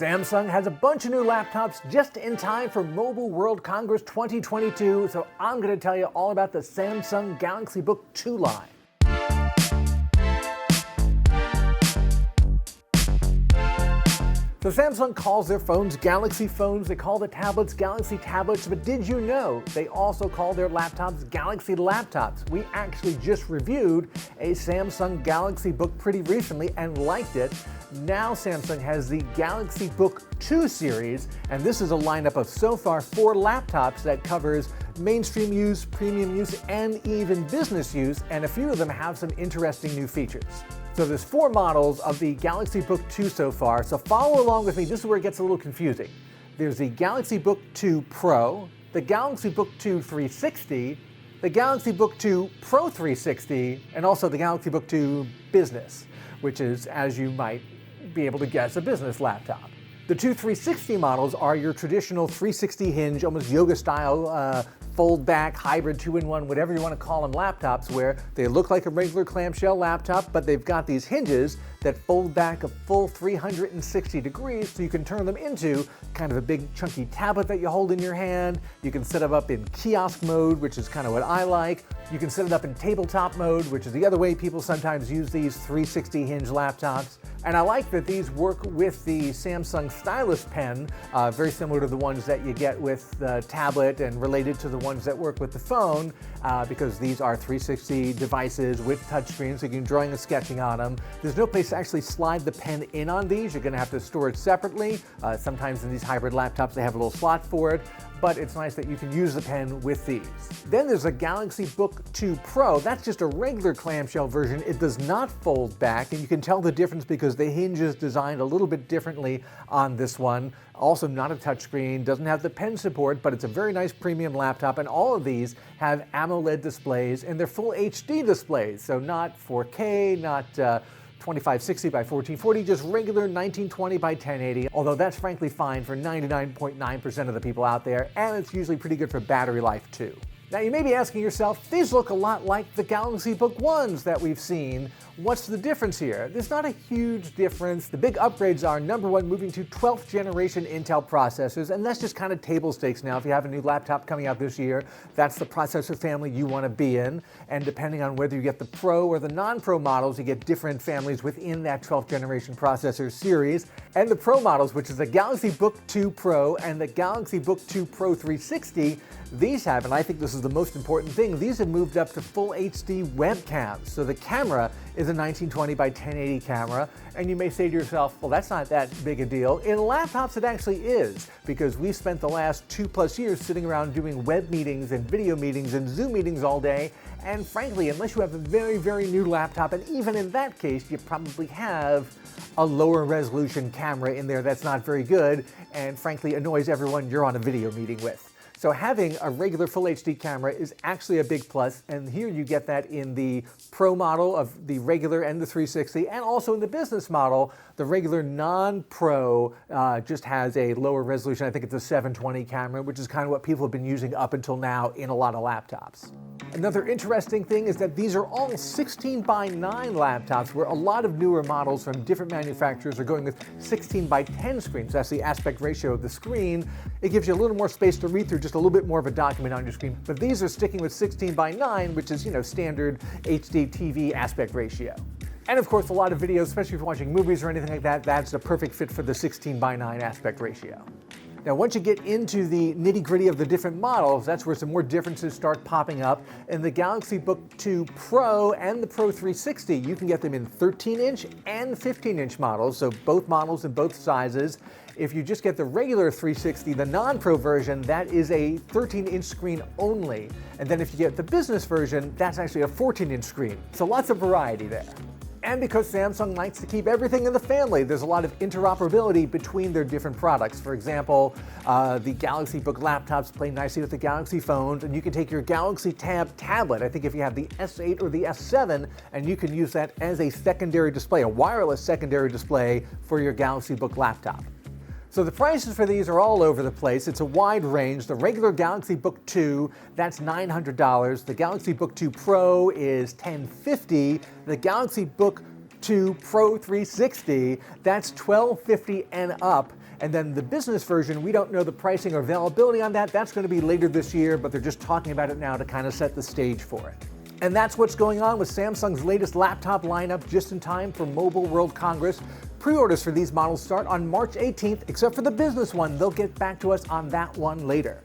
Samsung has a bunch of new laptops just in time for Mobile World Congress 2022, so I'm going to tell you all about the Samsung Galaxy Book 2 line. So Samsung calls their phones Galaxy phones, they call the tablets Galaxy tablets, but did you know they also call their laptops Galaxy laptops? We actually just reviewed a Samsung Galaxy Book pretty recently and liked it. Now Samsung has the Galaxy Book 2 series, and this is a lineup of so far 4 laptops that covers mainstream use, premium use, and even business use, and a few of them have some interesting new features. So there's 4 models of the Galaxy Book 2 so far, so follow along with me. This is where it gets a little confusing. There's the Galaxy Book 2 Pro, the Galaxy Book 2 360, the Galaxy Book 2 Pro 360, and also the Galaxy Book 2 Business, which is, as you might be able to guess, a business laptop. The 2 360 models are your traditional 360 hinge, almost yoga style, fold back, hybrid 2-in-1, whatever you want to call them, laptops, where they look like a regular clamshell laptop, but they've got these hinges that fold back a full 360 degrees, so you can turn them into kind of a big chunky tablet that you hold in your hand. You can set them up in kiosk mode, which is kind of what I like. You can set it up in tabletop mode, which is the other way people sometimes use these 360 hinge laptops. And I like that these work with the Samsung Stylus Pen, very similar to the ones that you get with the tablet and related to the ones that work with the phone, because these are 360 devices with touchscreens, so you can drawing and sketching on them. There's no place to actually slide the pen in on these. You're going to have to store it separately. Sometimes in these hybrid laptops they have a little slot for it, but it's nice that you can use the pen with these. Then there's a Galaxy Book 2 Pro. That's just a regular clamshell version. It does not fold back, and you can tell the difference because the hinge is designed a little bit differently on this one. Also not a touchscreen, doesn't have the pen support, but it's a very nice premium laptop, and all of these have AMOLED displays, and they're full HD displays, so not 4K, not 2560 by 1440, just regular 1920 by 1080, although that's frankly fine for 99.9% of the people out there, and it's usually pretty good for battery life too. Now you may be asking yourself, these look a lot like the Galaxy Book 1s that we've seen. What's the difference here? There's not a huge difference. The big upgrades are, number one, moving to 12th generation Intel processors, and that's just kind of table stakes now. If you have a new laptop coming out this year, that's the processor family you want to be in, and depending on whether you get the Pro or the non-Pro models, you get different families within that 12th generation processor series. And the Pro models, which is the Galaxy Book 2 Pro and the Galaxy Book 2 Pro 360, these have, and I think this is the most important thing, these have moved up to full HD webcams. So the camera is a 1920 by 1080 camera, and you may say to yourself, well, that's not that big a deal. In laptops, it actually is, because we spent the last 2+ years sitting around doing web meetings and video meetings and Zoom meetings all day, and frankly, unless you have a very, very new laptop, and even in that case, you probably have a lower resolution camera in there that's not very good, and frankly annoys everyone you're on a video meeting with. So having a regular full HD camera is actually a big plus, and here you get that in the Pro model of the regular and the 360, and also in the business model. The regular non-Pro just has a lower resolution. I think it's a 720 camera, which is kind of what people have been using up until now in a lot of laptops. Another interesting thing is that these are all 16 by 9 laptops, where a lot of newer models from different manufacturers are going with 16 by 10 screens. That's the aspect ratio of the screen. It gives you a little more space to read through, just a little bit more of a document on your screen. But these are sticking with 16 by 9, which is, standard HD TV aspect ratio. And of course, a lot of videos, especially if you're watching movies or anything like that, that's a perfect fit for the 16 by 9 aspect ratio. Now, once you get into the nitty-gritty of the different models, that's where some more differences start popping up. In the Galaxy Book 2 Pro and the Pro 360, you can get them in 13-inch and 15-inch models, so both models in both sizes. If you just get the regular 360, the non-Pro version, that is a 13-inch screen only. And then if you get the business version, that's actually a 14-inch screen. So lots of variety there. And because Samsung likes to keep everything in the family, there's a lot of interoperability between their different products. For example, the Galaxy Book laptops play nicely with the Galaxy phones, and you can take your Galaxy Tab tablet, I think if you have the S8 or the S7, and you can use that as a secondary display, a wireless secondary display for your Galaxy Book laptop. So the prices for these are all over the place. It's a wide range. The regular Galaxy Book 2, that's $900. The Galaxy Book 2 Pro is $1,050. The Galaxy Book to Pro 360, that's $1,250 and up. And then the business version, we don't know the pricing or availability on that. That's going to be later this year, but they're just talking about it now to kind of set the stage for it. And that's what's going on with Samsung's latest laptop lineup just in time for Mobile World Congress. Pre-orders for these models start on March 18th, except for the business one. They'll get back to us on that one later.